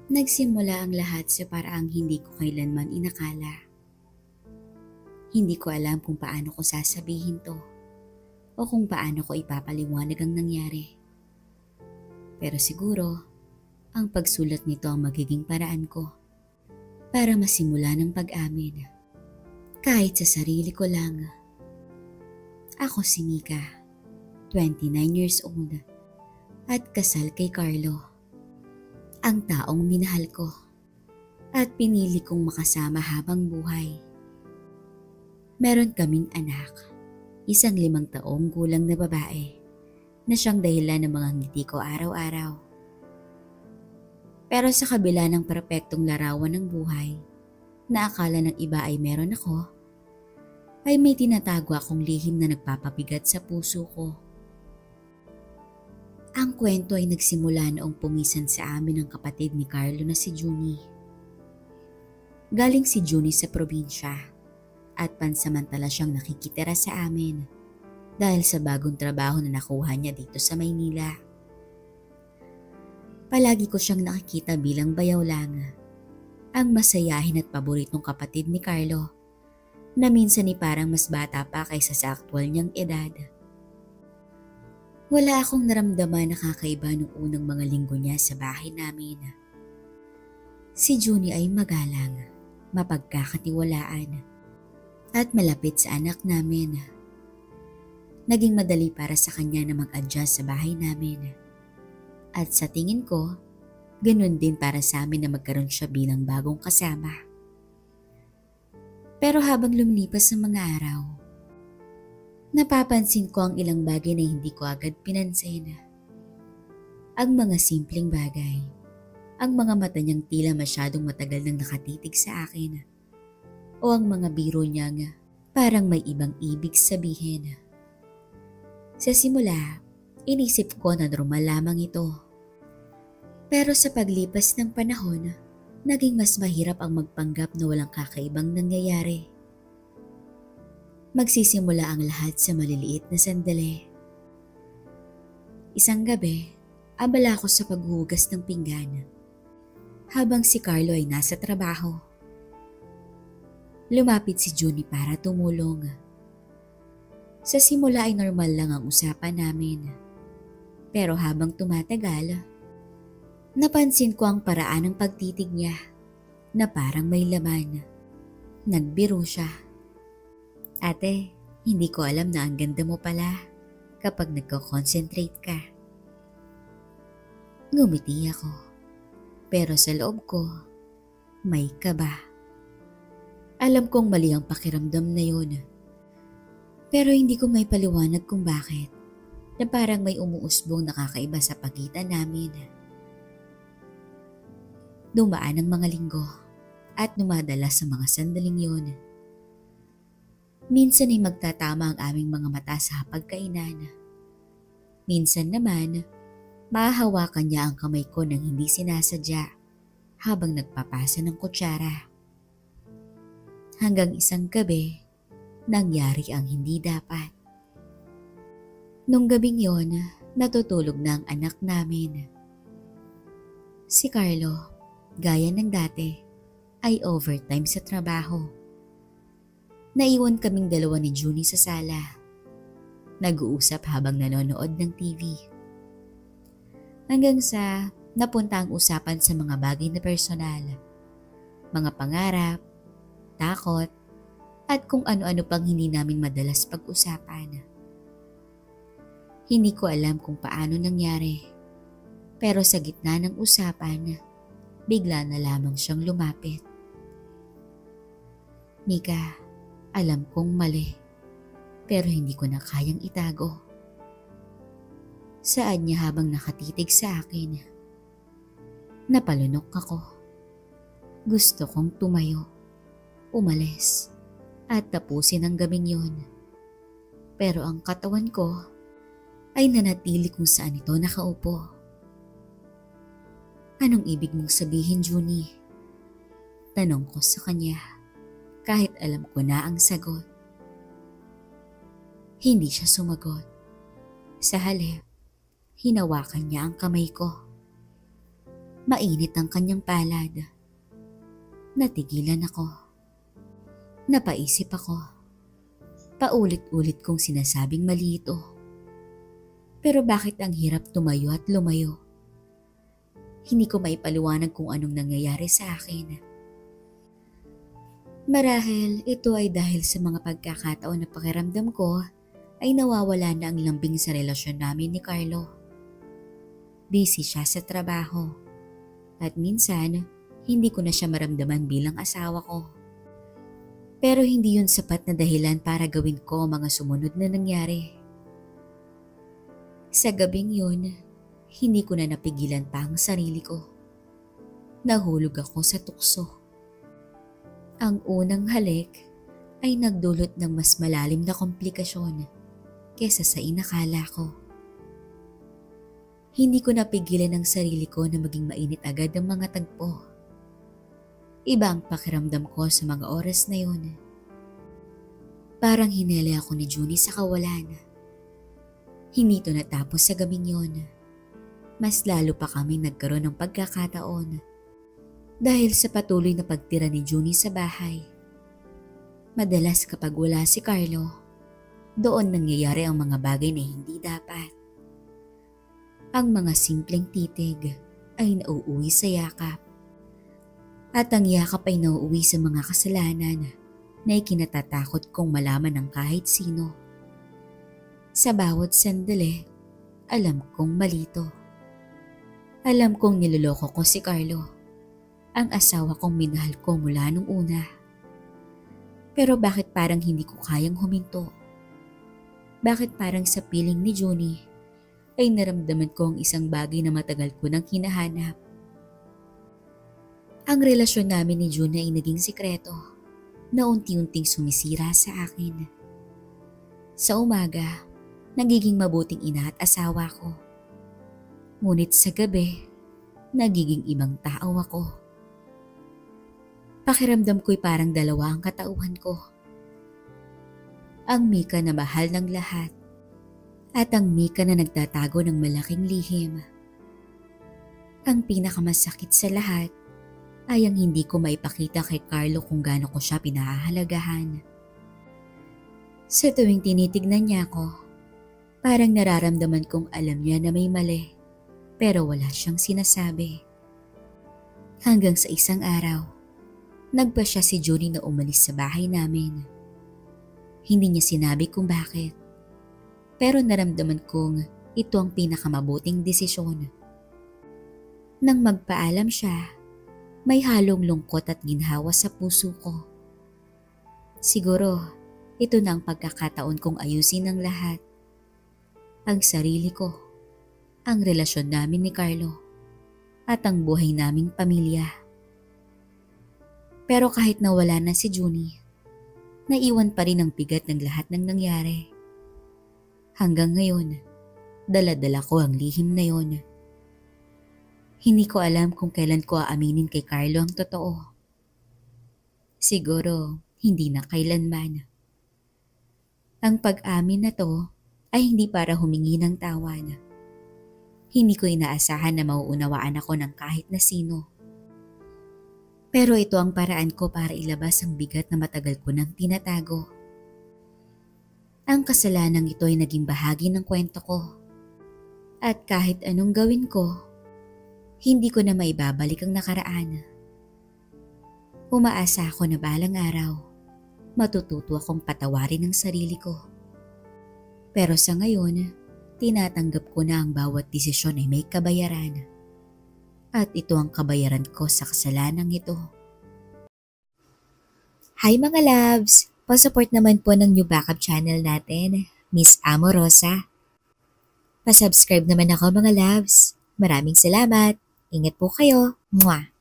Nagsimula ang lahat sa paraang hindi ko kailanman inakala. Hindi ko alam kung paano ko sasabihin to o kung paano ko ipapaliwanag ang nangyari. Pero siguro, ang pagsulat nito ang magiging paraan ko para masimula ng pag-amin. Kahit sa sarili ko lang. Ako si Mika, 29 years old, at kasal kay Carlo, ang taong minahal ko at pinili kong makasama habang buhay. Meron kaming anak, isang 5 taong gulang na babae na siyang dahilan ng mga ngiti ko araw-araw. Pero sa kabila ng perpektong larawan ng buhay na akala ng iba ay meron ako, ay may tinatago akong lihim na nagpapabigat sa puso ko. Ang kwento ay nagsimula noong pumisan sa amin ang kapatid ni Carlo na si Junie. Galing si Junie sa probinsya at pansamantala siyang nakikitira sa amin dahil sa bagong trabaho na nakuha niya dito sa Maynila. Palagi ko siyang nakikita bilang bayaw lang, ang masayahin at paboritong kapatid ni Carlo na minsan ay parang mas bata pa kaysa sa aktwal niyang edad. Wala akong naramdaman na kakaiba noong unang mga linggo niya sa bahay namin. Si Junie ay magalang, mapagkakatiwalaan, at malapit sa anak namin. Naging madali para sa kanya na mag-adjust sa bahay namin. At sa tingin ko, ganun din para sa amin na magkaroon siya bilang bagong kasama. Pero habang lumilipas ang mga araw, napapansin ko ang ilang bagay na hindi ko agad pinansin. Ang mga simpleng bagay, ang mga mata niyang tila masyadong matagal nang nakatitig sa akin, o ang mga biro niyang parang may ibang ibig sabihin. Sa simula, inisip ko na normal lamang ito. Pero sa paglipas ng panahon, naging mas mahirap ang magpanggap na walang kakaibang nangyayari. Magsisimula ang lahat sa maliliit na sandali. Isang gabi, abala ako sa paghuhugas ng pinggan habang si Carlo ay nasa trabaho. Lumapit si Junie para tumulong. Sa simula ay normal lang ang usapan namin. Pero habang tumatagal, napansin ko ang paraan ng pagtitig niya na parang may laman. Nagbiro siya. Ate, hindi ko alam na ang ganda mo pala kapag nagko-concentrate ka. Ngumiti ako. Pero sa loob ko, may kaba. Alam kong mali ang pakiramdam na yun. Pero hindi ko may paliwanag kung bakit na parang may umuusbong nakakaiba sa pagitan namin. Dumaan ang mga linggo at dumadala sa mga sandaling yun. Minsan ay magtatama ang aming mga mata sa pagkainan. Minsan naman, mahahawakan niya ang kamay ko nang hindi sinasadya habang nagpapasa ng kutsara. Hanggang isang gabi, nangyari ang hindi dapat. Nung gabing yon, natutulog na ang anak namin. Si Carlo, gaya ng dati, ay overtime sa trabaho. Naiwan kaming dalawa ni Junie sa sala. Nag-uusap habang nanonood ng TV. Hanggang sa napunta ang usapan sa mga bagay na personal. Mga pangarap, takot, at kung ano-ano pang hindi namin madalas pag-usapan. Hindi ko alam kung paano nangyari. Pero sa gitna ng usapan, bigla na lamang siyang lumapit. Mika, alam kong mali, pero hindi ko na kayang itago. Saad niya habang nakatitig sa akin. Napalunok ako. Gusto kong tumayo, umalis, at tapusin ang gabing yun. Pero ang katawan ko ay nanatili kung saan ito nakaupo. Anong ibig mong sabihin, Junie? Tanong ko sa kanya kahit alam ko na ang sagot. Hindi siya sumagot. Sa halip, hinawakan niya ang kamay ko. Mainit ang kanyang palad. Natigilan ako. Napaisip ako. Paulit-ulit kong sinasabing mali ito. Pero bakit ang hirap tumayo at lumayo? Hindi ko maipaliwanag kung anong nangyayari sa akin. Marahil ito ay dahil sa mga pagkakataon na pakiramdam ko ay nawawala na ang lambing sa relasyon namin ni Carlo. Busy siya sa trabaho at minsan hindi ko na siya maramdaman bilang asawa ko. Pero hindi yun sapat na dahilan para gawin ko ang mga sumunod na nangyari. Sa gabing yun, hindi ko na napigilan pa ang sarili ko. Nahulog ako sa tukso. Ang unang halik ay nagdulot ng mas malalim na komplikasyon kesa sa inakala ko. Hindi ko napigilan ang sarili ko na maging mainit agad ang mga tagpo. Iba ang pakiramdam ko sa mga oras na yun. Parang hinele ako ni Junie sa kawalan. Hindi ito natapos sa gabing yun. Mas lalo pa kami nagkaroon ng pagkakataon dahil sa patuloy na pagtira ni Junie sa bahay. Madalas kapag wala si Carlo, doon nangyayari ang mga bagay na hindi dapat. Ang mga simpleng titig ay nauuwi sa yakap. At ang yakap ay nauuwi sa mga kasalanan na ikinatatakot kong malaman ng kahit sino. Sa bawat sandali, alam kong malito. Alam kong niloloko ko si Carlo, ang asawa kong minahal ko mula nung una. Pero bakit parang hindi ko kayang huminto? Bakit parang sa piling ni Junie ay naramdaman ko ang isang bagay na matagal ko nang hinahanap? Ang relasyon namin ni Junie ay naging sikreto na unti-unting sumisira sa akin. Sa umaga, nagiging mabuting ina at asawa ko. Ngunit sa gabi, nagiging ibang tao ako. Pakiramdam ko'y parang dalawa ang katauhan ko. Ang Mika na mahal ng lahat at ang Mika na nagtatago ng malaking lihim. Ang pinakamasakit sa lahat ay ang hindi ko maipakita kay Carlo kung gaano ko siya pinahahalagahan. Sa tuwing tinitignan niya ako, parang nararamdaman kong alam niya na may mali, pero wala siyang sinasabi. Hanggang sa isang araw, nagpa siya si Junie na umalis sa bahay namin. Hindi niya sinabi kung bakit, pero naramdaman kong ito ang pinakamabuting desisyon. Nang magpaalam siya, may halong lungkot at ginhawa sa puso ko. Siguro, ito na ang pagkakataon kong ayusin ang lahat. Ang sarili ko, ang relasyon namin ni Carlo, at ang buhay naming pamilya. Pero kahit nawala na si Junie, naiwan pa rin ang bigat ng lahat ng nangyari. Hanggang ngayon, dala-dala ko ang lihim na yon. Hindi ko alam kung kailan ko aaminin kay Carlo ang totoo. Siguro, hindi na kailanman. Ang pag-amin na to ay hindi para humingi ng tawad. Hindi ko inaasahan na mauunawaan ako ng kahit na sino. Pero ito ang paraan ko para ilabas ang bigat na matagal ko nang tinatago. Ang kasalanang ito ay naging bahagi ng kwento ko. At kahit anong gawin ko, hindi ko na maibabalik ang nakaraan. Umaasa ako na balang araw, matututo akong patawarin ang sarili ko. Pero sa ngayon, tinatanggap ko na ang bawat desisyon ay may kabayaran. At ito ang kabayaran ko sa kasalanang ito. Hi mga loves! Pa-support naman po ng new backup channel natin, Miss Amorosa. Pa-subscribe naman ako mga loves. Maraming salamat! Ingat po kayo. Mwah!